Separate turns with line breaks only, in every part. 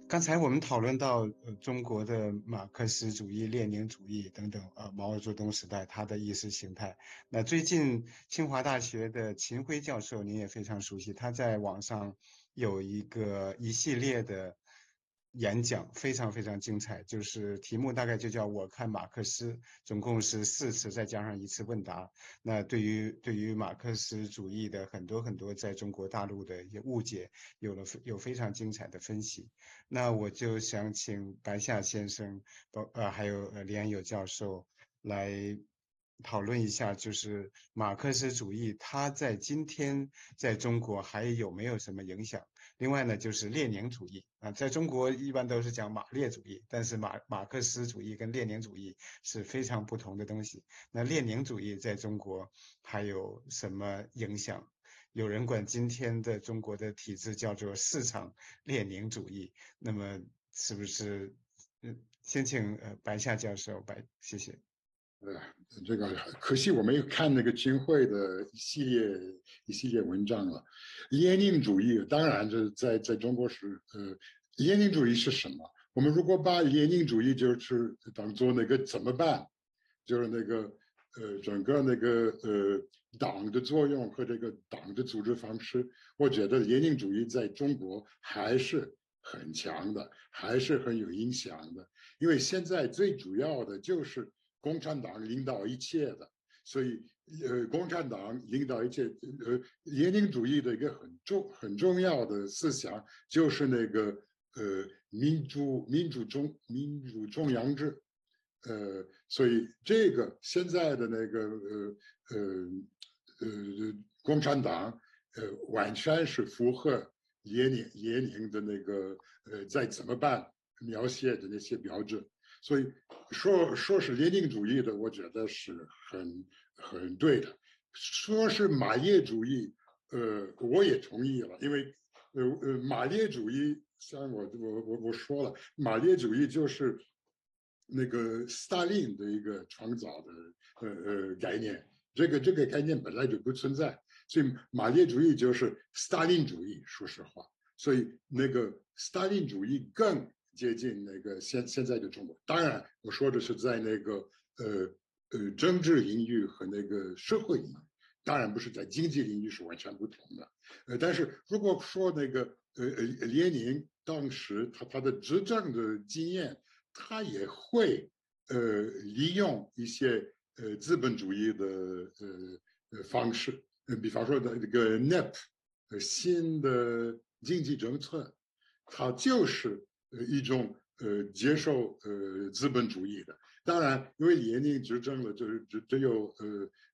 刚才我们讨论到中国的马克思主义、列宁主义等等，毛泽东时代他的意识形态。那最近清华大学的秦晖教授，您也非常熟悉，他在网上有一系列的演讲，非常非常精彩，就是题目大概就叫“我看马克思”，总共是4次，再加上一次问答。那对于马克思主义的很多很多在中国大陆的一些误解，有非常精彩的分析。那我就想请白夏先生，还有李安友教授来讨论一下，就是马克思主义它在今天在中国还有没有什么影响？另外呢，就是列宁主义啊，在中国一般都是讲马列主义，但是马克思主义跟列宁主义是非常不同的东西。那列宁主义在中国还有什么影响？有人管今天的中国的体制叫做市场列宁主义，那么是不是？先请白夏教授，谢谢。
呃，这个可惜我没有看那个金汇的一系列文章了。列宁主义当然这在中国是列宁主义是什么？我们如果把列宁主义就是当做那个怎么办，就是那个整个那个党的作用和这个党的组织方式，我觉得列宁主义在中国还是很强的，还是很有影响的。因为现在最主要的就是共产党领导一切的，所以共产党领导一切，列宁主义的一个很重要的思想就是那个民主中央制，所以这个现在的那个共产党完全是符合列宁的那个在怎么办描写的那些标志。所以说是列宁主义的，我觉得是很对的。说是马列主义，我也同意了，因为马列主义，像我说了，马列主义就是那个斯大林的一个创造的概念，这个概念本来就不存在，所以马列主义就是斯大林主义，说实话，所以那个斯大林主义更接近那个现在的中国。当然，我说的是在那个政治领域和那个社会领域，当然不是在经济领域是完全不同的。但是如果说那个列宁当时他的执政的经验，他也会利用一些资本主义的方式，比方说的这个 NEP 新的经济政策，它就是一种接受资本主义的。当然，因为列宁执政了，就是只有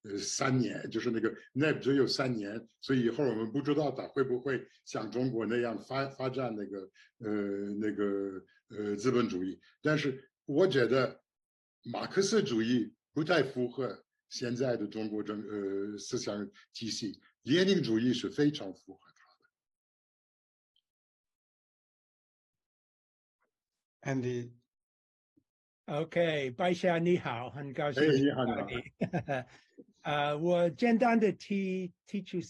3年，就是那个 NEP 只有3年，所以以后我们不知道他会不会像中国那样发展那个资本主义。但是我觉得马克思主义不太符合现在的中国思想体系，列宁主义是非常符合它。
Andy，OK，
拜夏你好，很高
哎，
兴见
你好，你好。
到你。我简单的提出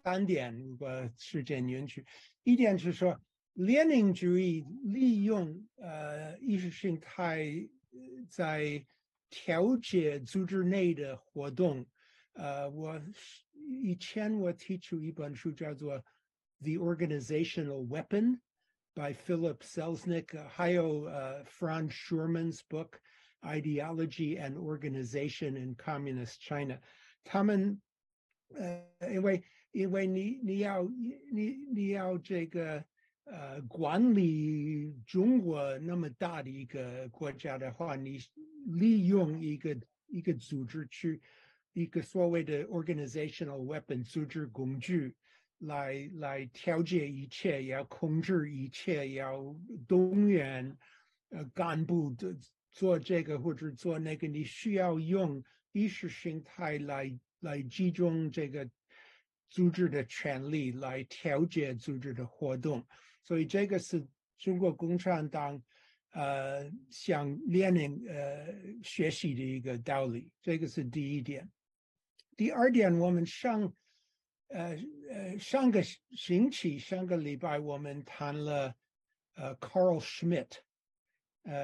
3点，如果时间允许。一点是说，列宁主义利用意识形态在调节组织内的活动。以前我提出一本书叫做《The Organizational Weapon》。by Philip Selznick, 还有Franz Schurman's book, Ideology and Organization in Communist China. 他们因为你要这个管理中国那么大的一个国家的话，你利用一个组织去一个所谓的 organizational weapon 组织工具。来调节一切，也要控制一切，要动员干部的做这个或者做那个，你需要用意识形态来集中这个组织的权力，来调节组织的活动。所以这个是中国共产党向列宁学习的一个道理，这个是第一点。第二点，我们上个礼拜我们谈了 Carl Schmitt，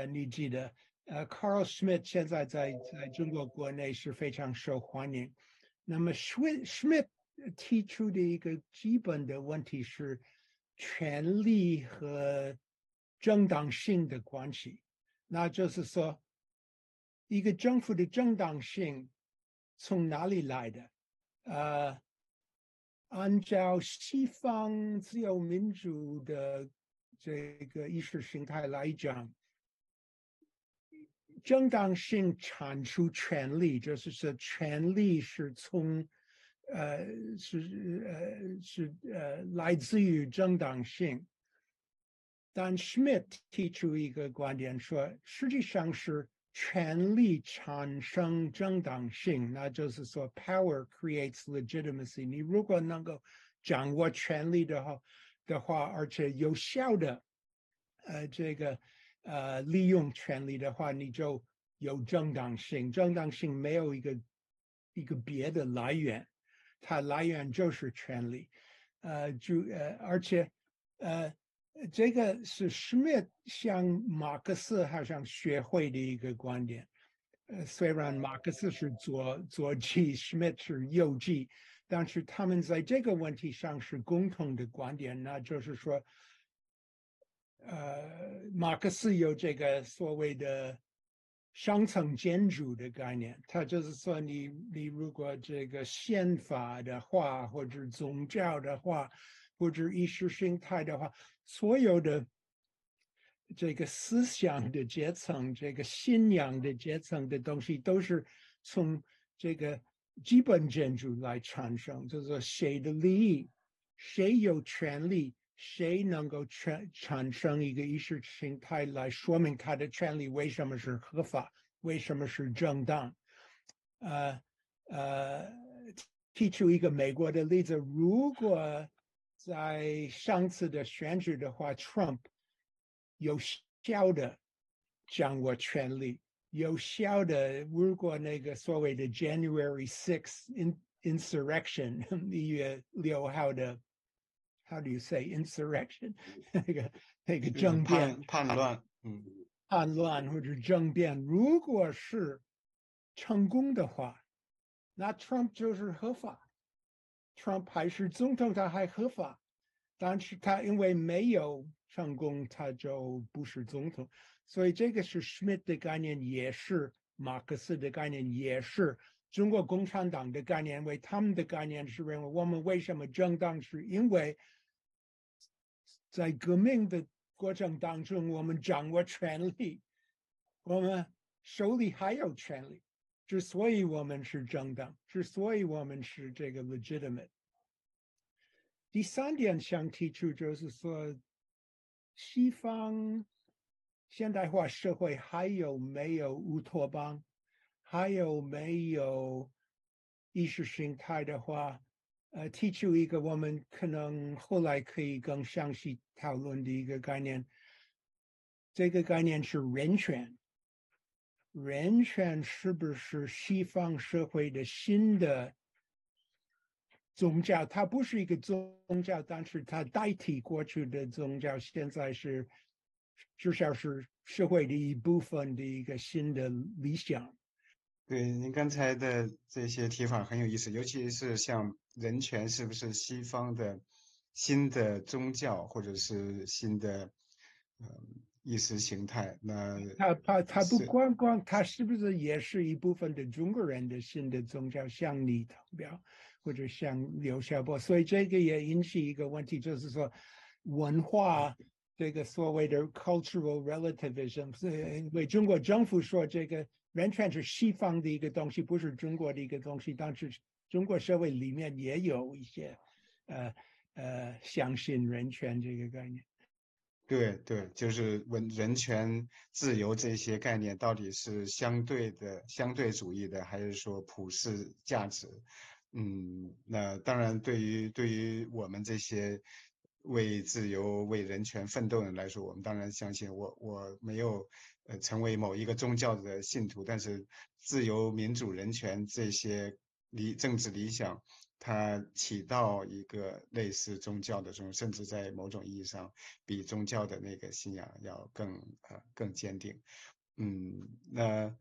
你记得Carl Schmitt 现在在中国国内是非常受欢迎。那么 Schmitt 提出的一个基本的问题是权力和正当性的关系，那就是说，一个政府的正当性从哪里来的？按照西方自由民主的这个意识形态来讲，正当性产出权利，就是说权利是从来自于正当性。但 Schmitt 提出一个观点说，实际上是权力产生正当性，那就是说 power creates legitimacy。你如果能够掌握权力的话，而且有效的利用权力的话，你就有正当性。正当性没有一个别的来源，它来源就是权力。而且这个是 Schmitt 向马克思好像学会的一个观点。虽然马克思是左翼 ，Schmitt 是右翼，但是他们在这个问题上是共同的观点，那就是说，马克思有这个所谓的上层建筑的概念，它就是说你如果这个宪法的话，或者宗教的话，或者意识形态的话，所有的这个思想的阶层、这个信仰的阶层的东西，都是从这个基本建筑来产生，就是说谁的利益，谁有权利。谁能够产生一个意识形态来说明他的权利为什么是合法，为什么是正当？提出一个美国的例子，如果在上次的选举的话 ，Trump 有效的掌握权力，有效的，如果那个所谓的 January 6th insurrection 1月6号的。How do you say insurrection？ 那个政变、
叛乱，
叛乱或者政变，如果是成功的话，那 Trump 就是合法。Trump 还是总统，他还合法，但是他因为没有成功，他就不是总统。所以这个是 Schmitt 的概念，也是马克思的概念，也是中国共产党的概念。因为他们的概念是认为，我们为什么正当，是因为在革命的过程当中，我们掌握权力，我们手里还有权力，之所以我们是正当，之所以我们是这个 legitimate。第三点想提出就是说，西方现代化社会还有没有乌托邦，还有没有意识形态的话，提出一个我们可能后来可以更详细讨论的一个概念，这个概念是人权。人权是不是西方社会的新的宗教？它不是一个宗教，但是它代替过去的宗教，现在是至少是社会的一部分的一个新的理想。
对，您刚才的这些提法很有意思，尤其是像人权是不是西方的新的宗教或者是新的意识形态？那
他不光他是不是也是一部分的中国人的新的宗教，像李头表或者像刘晓波，所以这个也引起一个问题，就是说文化这个所谓的 cultural relativism， 因为中国政府说这个人权是西方的一个东西，不是中国的一个东西，但是中国社会里面也有一些相信人权这个概念。
对对，就是人权、自由这些概念到底是相对主义的，还是说普世价值？那当然，对于我们这些为自由、为人权奋斗的人来说，我们当然相信我没有成为某一个宗教的信徒，但是自由、民主、人权这些政治理想它起到一个类似宗教的这种，甚至在某种意义上比宗教的那个信仰要更坚定。那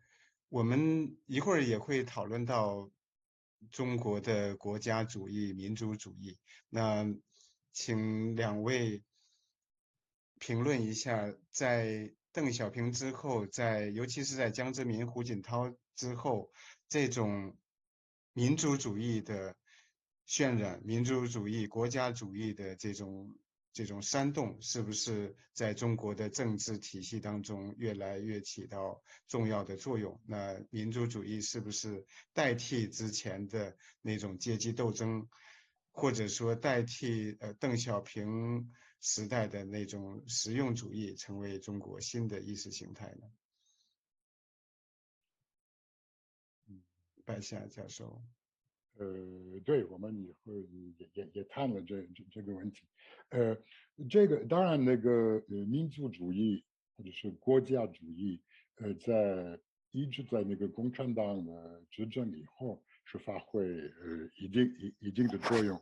我们一会儿也会讨论到中国的国家主义、民族主义。那请两位评论一下，在邓小平之后，尤其是在江泽民、胡锦涛之后，这种民族主义的渲染、民族主义、国家主义的这种煽动，是不是在中国的政治体系当中越来越起到重要的作用？那民族主义是不是代替之前的那种阶级斗争，或者说代替邓小平时代的那种实用主义，成为中国新的意识形态呢？拜夏教授。
对，我们以后也谈了这个问题。这个当然民族主义或者是国家主义，一直在那个共产党的执政以后是发挥一定的作用。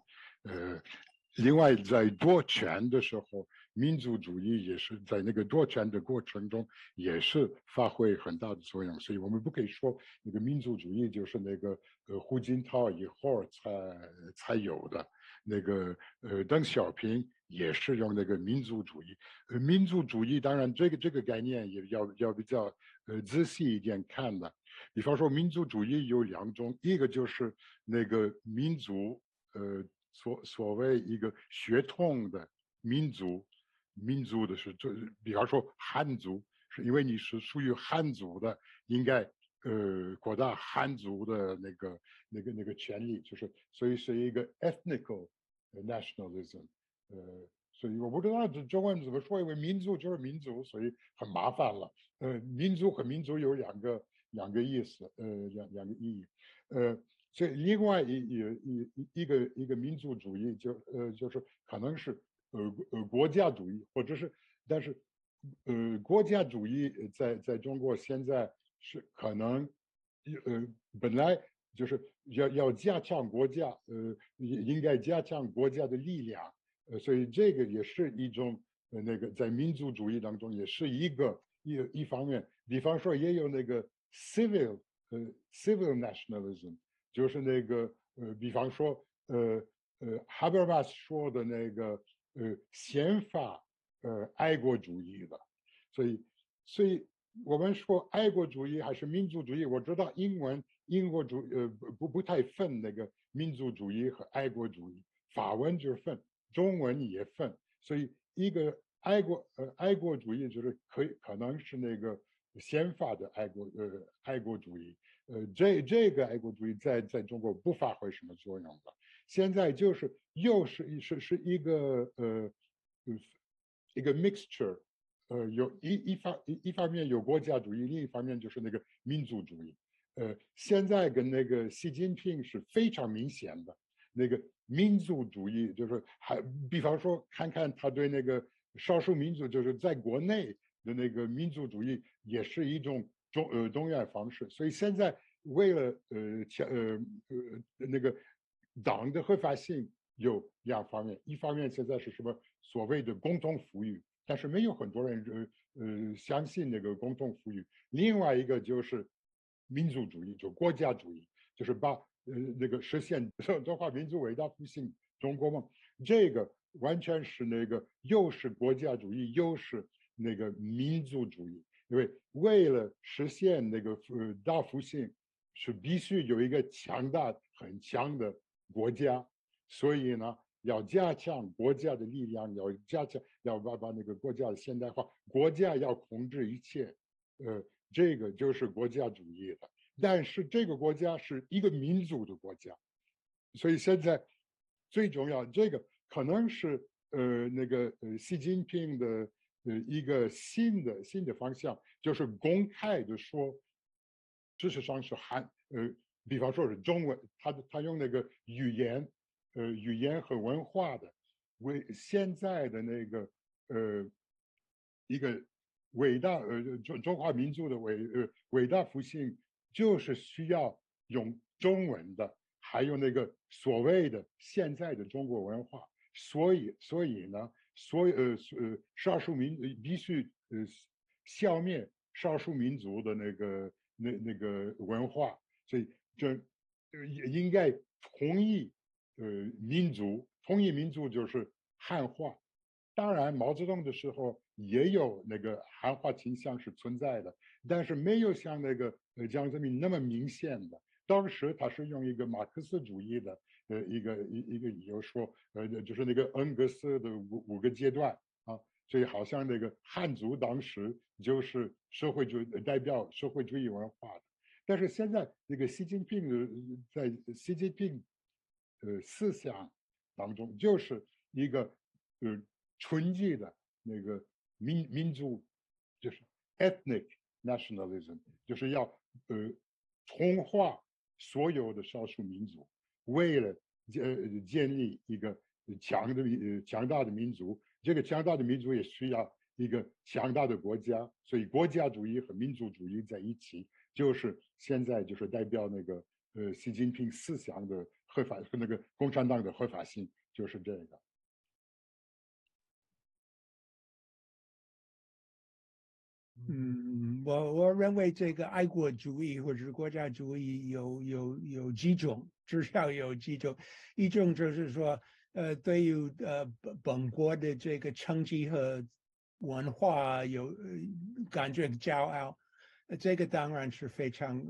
另外在夺权的时候，民族主义也是在那个夺权的过程中也是发挥很大的作用。所以我们不可以说那个民族主义就是胡锦涛以后才有的。邓小平也是用那个民族主义。民族主义当然这个概念也要比较仔细一点看的。比方说民族主义有两种，一个就是那个民族所谓一个血统的民族的是比方说汉族，是因为你是属于汉族的，应该扩大汉族的那个权利，就是所以是一个 ethnical nationalism。所以我不知道这中文怎么说，因为民族就是民族，所以很麻烦了。民族和民族有两个意思，两个意义。这另外一个民族主义就是可能是国家主义，或者是但是国家主义在中国现在是可能本来就是要加强国家应该加强国家的力量。所以这个也是一种在民族主义当中也是一方面。比方说也有civil nationalism，就是比方说哈贝马斯说的宪法爱国主义的。所以我们说爱国主义还是民族主义，我知道英国不太分民族主义和爱国主义，法文就是分，中文也分。所以一个爱国主义就是可能是宪法的爱国主义。这个爱国主义在中国不发挥什么作用了。现在就是又是一个 mixture。有一方面有国家主义，另一方面就是民族主义。现在跟习近平是非常明显的。民族主义就是比方说看看他对少数民族，就是在国内的民族主义也是一种动员方式。所以现在为了党的合法性有两方面，一方面现在是什么所谓的共同富裕，但是没有很多人相信共同富裕。另外一个就是民族主义，就国家主义，就是把实现中华民族伟大复兴中国梦。这个完全是又是国家主义又是民族主义。因为为了实现大复兴，是必须有一个很强的国家。所以呢，要加强国家的力量，要把国家的现代化，国家要控制一切。这个就是国家主义的。但是这个国家是一个民族的国家。所以现在最重要，这个可能是习近平的一个新的方向，就是公开的说，事实上是比方说是中文，他用语言和文化的为现在的一个伟大中华民族的伟大复兴，就是需要用中文的，还有那个所谓的现在的中国文化，所以呢，少数民必须消灭少数民族的那个文化，所以这应该统一民族就是汉化。当然，毛泽东的时候也有那个汉化倾向是存在的，但是没有像那个江泽民那么明显的。当时他是用一个马克思主义的一个理由说，就是那个恩格斯的五个阶段啊，所以好像那个汉族当时就是代表社会主义文化的。但是现在那个习近平在习近平思想当中，就是一个纯洁的那个民族，就是 ethnic nationalism，就是要同化所有的少数民族，为了建立一个强大的民族。这个强大的民族也需要一个强大的国家，所以国家主义和民族主义在一起，就是现在就是代表那个习近平思想的合法，那个共产党的合法性，就是这个。
我认为这个爱国主义或者是国家主义有几种，至少有几种。一种就是说，对于本国的这个成绩和文化有感觉骄傲，这个当然是非常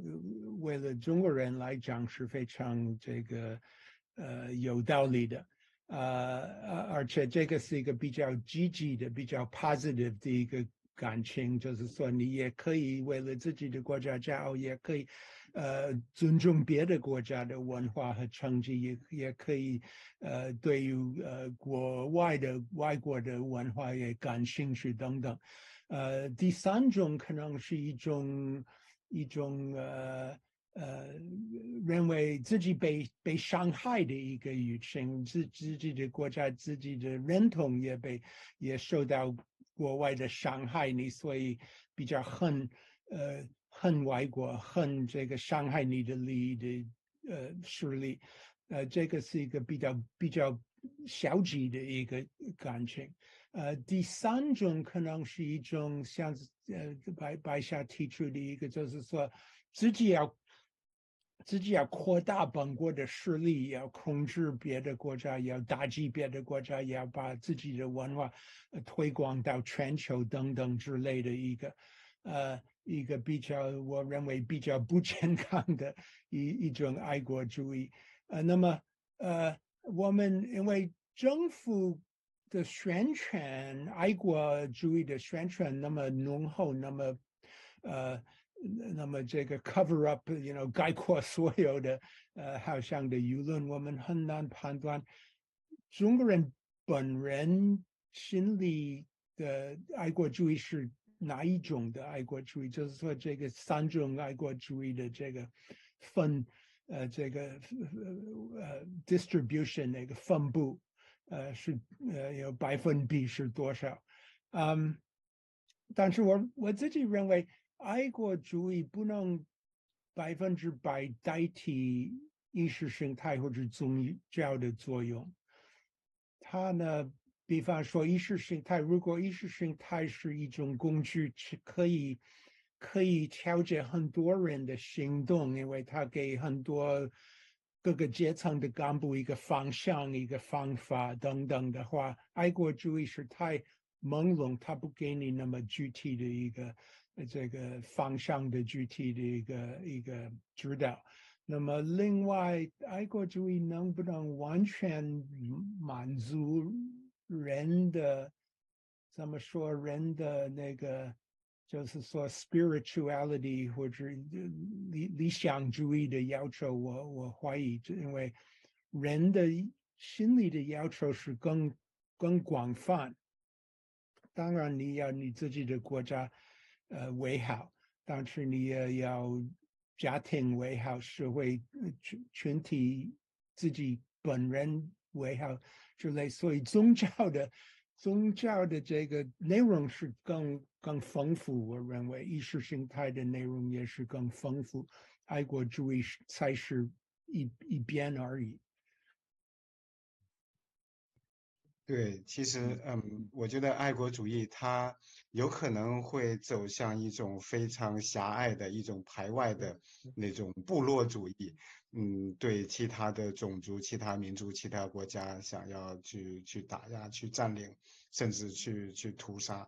为了中国人来讲是非常这个有道理的。而且这个是一个比较积极的、比较 positive 的一个感情，就是说你也可以为了自己的国家骄傲，也可以尊重别的国家的文化和成绩，也可以对于外国的文化也感兴趣等等。第三种可能是一种认为自己被伤害的一个语境，自己的国家自己的认同也受到国外的伤害你，所以比较恨外国，恨这个伤害你的利益的势力，这个是一个比较消极的一个感情。第三种可能是一种像白夏提出的一个，就是说自己要扩大本国的势力，要控制别的国家，要打击别的国家，也要把自己的文化推广到全球等等之类的一个我认为比较不健康的一种爱国主义。那么我们因为政府的宣传，爱国主义的宣传那么浓厚，那么这个 cover up， 概括所有的好像的舆论，我们很难判断中国人本人心里的爱国主义是哪一种的爱国主义，就是说这个三种爱国主义的这个distribution 那个分布是有百分比是多少？但是我自己认为，爱国主义不能100%代替意识形态或者宗教的作用。它呢，比方说意识形态，如果意识形态是一种工具，可以调节很多人的行动，因为它给很多各个阶层的干部一个方向、一个方法等等的话，爱国主义是太朦胧，它不给你那么具体的一个这个方向的具体的一个指导。那么另外，爱国主义能不能完全满足人的怎么说人的那个就是说 spirituality 或者理想主义的要求，我怀疑，因为人的心理的要求是更广泛。当然，你要你自己的国家为好，但是你也要家庭为好，社会群体自己本人为好之类。所以宗教的这个内容是更丰富，我认为意识形态的内容也是更丰富，爱国主义才是一边而已。
对，其实，我觉得爱国主义它有可能会走向一种非常狭隘的一种排外的那种部落主义，对其他的种族、其他民族、其他国家想要去打压、去占领，甚至去屠杀。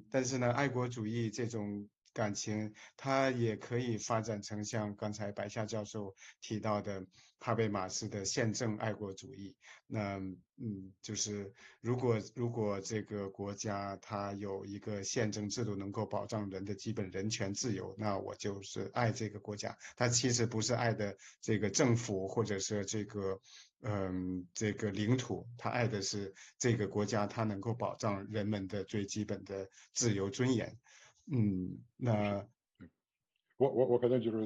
但是呢，爱国主义这种感情，它也可以发展成像刚才白夏教授提到的哈贝马斯的宪政爱国主义。那就是如果这个国家它有一个宪政制度能够保障人的基本人权自由，那我就是爱这个国家。它其实不是爱的这个政府或者是这个领土，它爱的是这个国家，它能够保障人们的最基本的自由尊严。那
我可能就是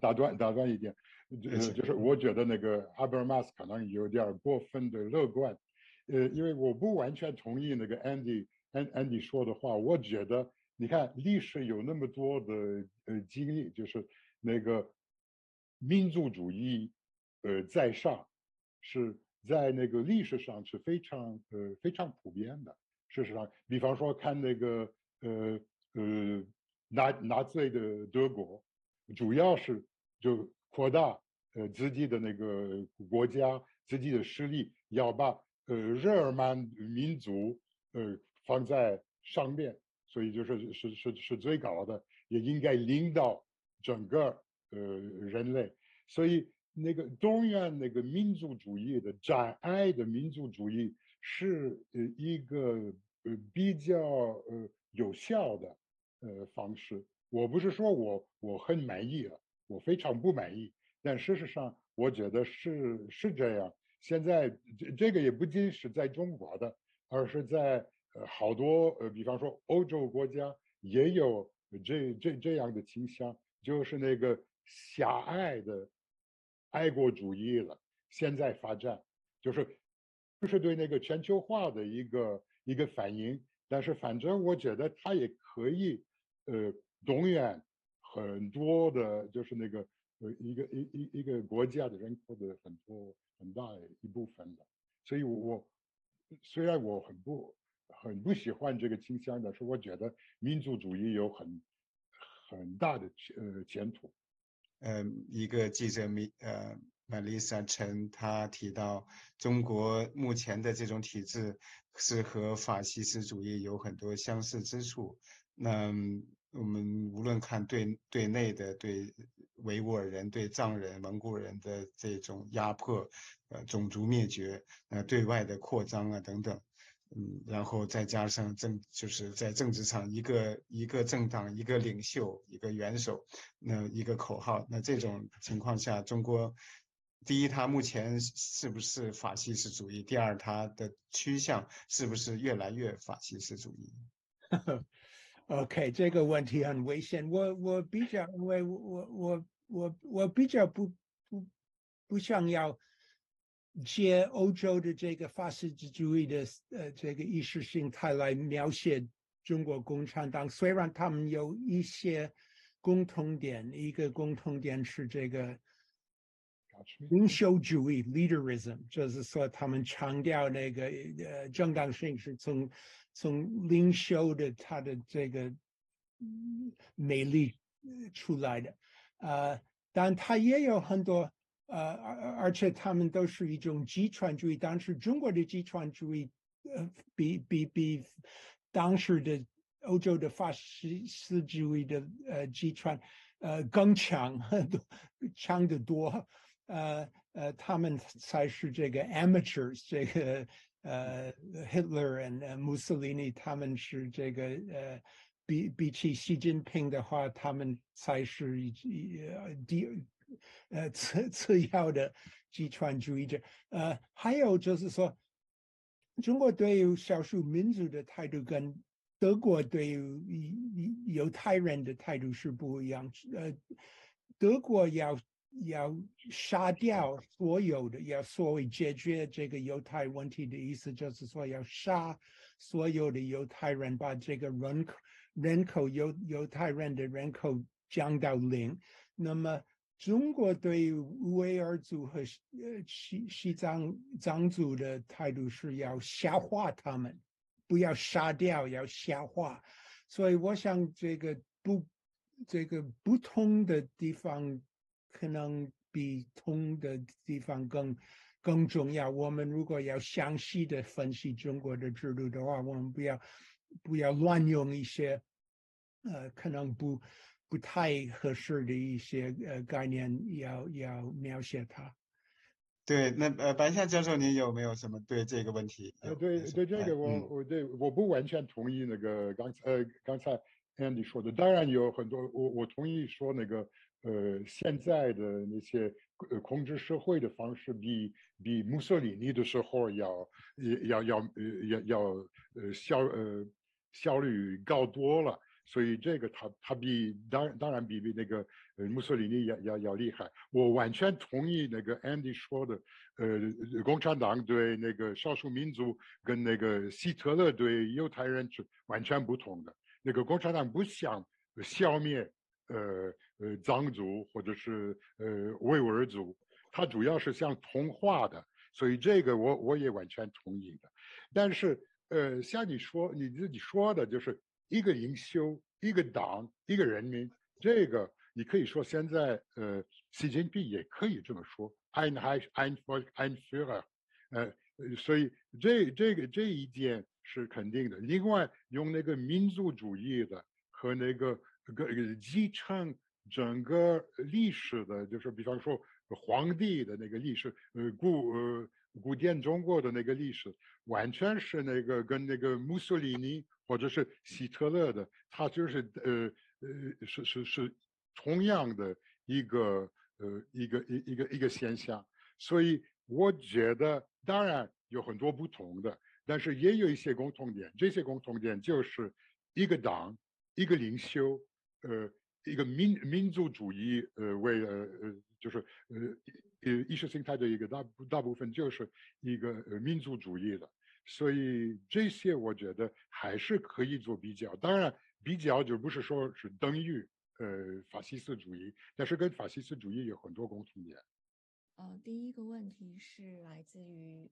打断一点，
谢谢。
就是我觉得那个哈贝马斯可能有点过分的乐观，因为我不完全同意那个 Andy 说的话。我觉得你看历史有那么多的经历，就是那个民族主义在上，是在那个历史上是非常普遍的。事实上，比方说看那个呃呃纳粹的德国，主要是就扩大自己的那个国家自己的势力，要把日耳曼民族放在上面，所以是最高的，也应该领导整个人类。所以那个动员那个民族主义的展爱的民族主义是一个比较有效的方式。我不是说我很满意啊，我非常不满意，但事实上我觉得是这样。现在这个也不仅是在中国的，而是在好多比方说欧洲国家也有这样的倾向，就是那个狭隘的爱国主义了。现在发展就是对那个全球化的一个反应，但是反正我觉得它也可以动员很多的，就是那个一个国家的人口的很大一部分的。所以虽然我很不喜欢这个倾向，但是我觉得民族主义有很大的前途。
一个记者Melissa 陈，他提到中国目前的这种体制是和法西斯主义有很多相似之处。那我们无论看对内的对维吾尔人、对藏人、蒙古人的这种压迫，种族灭绝，对外的扩张啊等等。然后再加上就是在政治上一个政党一个领袖一个元首，那一个口号，那这种情况下，中国第一，它目前是不是法西斯主义？第二，它的趋向是不是越来越法西斯主义？OK，
这个问题很危险。我比较，因为我比较不想要借欧洲的这个法西斯主义的这个意识形态来描写中国共产党。虽然他们有一些共同点，一个共同点是这个领袖主义 （leaderism），就是说他们强调那个正当性是从领袖的他的这个美丽出来的，但他也有很多而且他们都是一种极权主义。但是中国的极权主义，比当时的欧洲的法西斯主义的极权更强很多，强得多。他们才是这个 amateurs，这个Hitler 和穆斯林尼，他们是这个比起习近平的话，他们才是次要的极权主义者。还有就是说，中国对于少数民族的态度跟德国对于犹太人的态度是不一样。德国要杀掉所有的，要所谓解决这个犹太问题的意思，就是说要杀所有的犹太人，把这个犹太人的人口降到0。那么中国对维吾尔族和西藏族的态度是要消化他们，不要杀掉，要消化。所以我想这个不同的地方可能比同的地方更重要。我们如果要详细的分析中国的制度的话，我们不要乱用一些可能不太合适的一些概念，要描写它。
对，那白夏教授，您有没有什么对这个问题有
对对，这个我不完全同意那个刚才 Andy 说的，当然有很多我同意说那个现在的那些控制社会的方式比墨索里尼的时候要效率高多了。所以这个他当然比那个墨索里尼要厉害。我完全同意那个 Andy 说的，共产党对那个少数民族跟那个希特勒对犹太人是完全不同的。那个共产党不想消灭藏族或者是维吾尔族，他主要是想同化的。所以这个我也完全同意的。但是像你自己说的，就是一个领袖、一个党、一个人民，这个你可以说现在习近平也可以这么说，ein Führer，所以这一点是肯定的。另外，用那个民族主义的和那个继承整个历史的，就是比方说皇帝的那个历史，古典中国的那个历史，完全是那个跟那个墨索里尼或者是希特勒的，他就是是同样的一个现象。所以我觉得，当然有很多不同的，但是也有一些共同点。这些共同点就是一个党、一个领袖，一个民族主义，就是意识形态的一个大部分就是一个民族主义的。所以这些我觉得还是可以做比较。当然，比较就不是说是等于法西斯主义，但是跟法西斯主义有很多共同点。
第一个问题是来自于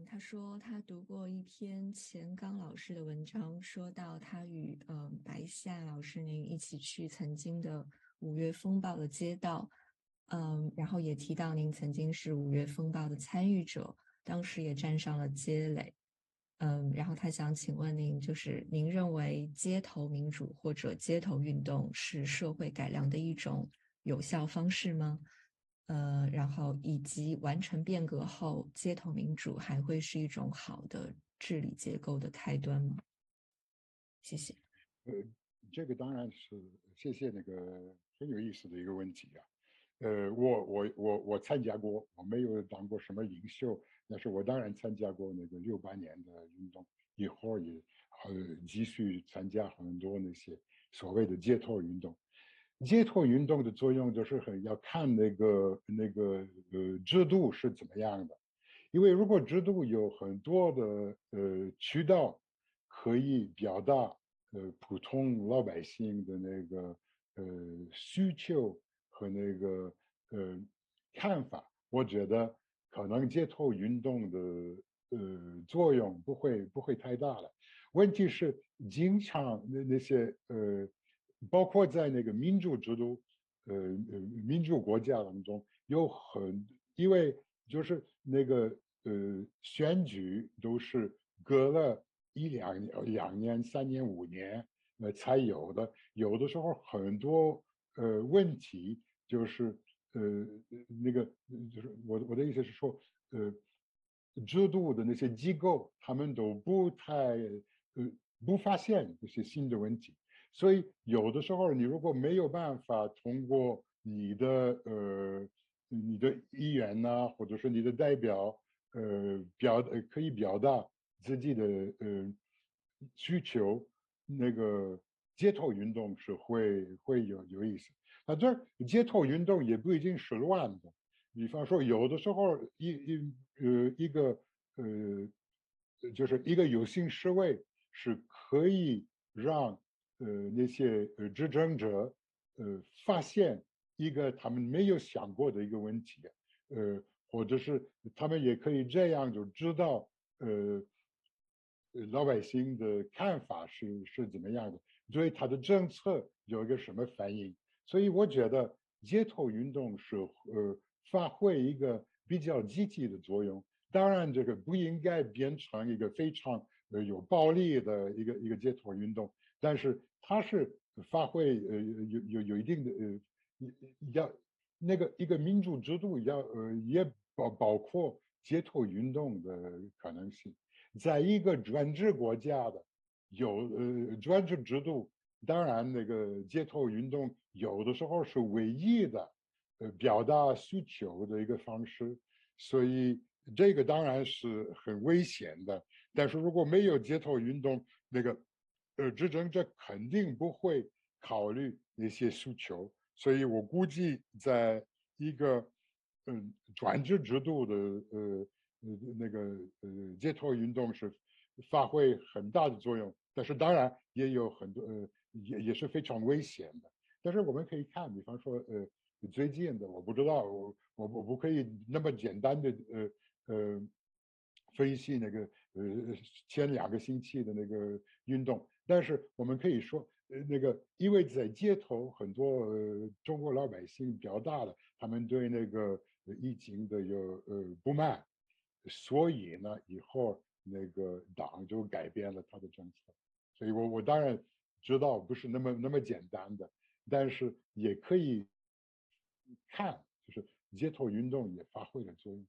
他说他读过一篇钱刚老师的文章，说到他与白夏老师您一起去曾经的五月风暴的街道，然后也提到您曾经是五月风暴的参与者，当时也站上了街垒。然后他想请问您，就是您认为街头民主或者街头运动是社会改良的一种有效方式吗？然后以及完成变革后，街头民主还会是一种好的治理结构的开端吗？谢谢。
这个当然是谢谢那个很有意思的一个问题啊。我参加过，我没有当过什么领袖，但是我当然参加过那个68年的运动，以后也继续参加很多那些所谓的街头运动。街头运动的作用就是要看那个制度是怎么样的，因为如果制度有很多的渠道可以表达普通老百姓的那个需求和那个看法，我觉得可能街头运动的作用不会太大了。问题是经常那些包括在那个民主制度民主国家当中因为就是那个选举都是隔了两年、3年、5年才有的，有的时候很多问题就是那个就是我的意思是说制度的那些机构他们都不发现这些新的问题。所以有的时候，你如果没有办法通过你的议员呐、或者是你的代表，可以表达自己的需求，那个街头运动是会有意思。那这街头运动也不一定是乱的，比方说有的时候一个就是一个游行示威是可以让那些执政者发现一个他们没有想过的一个问题，或者是他们也可以这样就知道，老百姓的看法是怎么样的，对他的政策有一个什么反应。所以我觉得街头运动是发挥一个比较积极的作用。当然，这个不应该变成一个非常有暴力的一个街头运动，但是它是发挥有一定的要那个一个民主制度也包括街头运动的可能性。在一个专制国家的专制制度，当然那个街头运动有的时候是唯一的表达需求的一个方式，所以这个当然是很危险的。但是如果没有街头运动，那个执政者肯定不会考虑那些需求，所以我估计在一个专制制度的那个街头运动是发挥很大的作用，但是当然也有很多也是非常危险的。但是我们可以看，比方说最近的我不知道，我不可以那么简单的分析那个前2个星期的那个运动，但是我们可以说那个因为在街头很多中国老百姓表达了他们对那个疫情的有不满，所以呢以后那个党就改变了他的政策。所以我当然知道不是那么简单的，但是也可以看，就是街头运动也发挥了作用。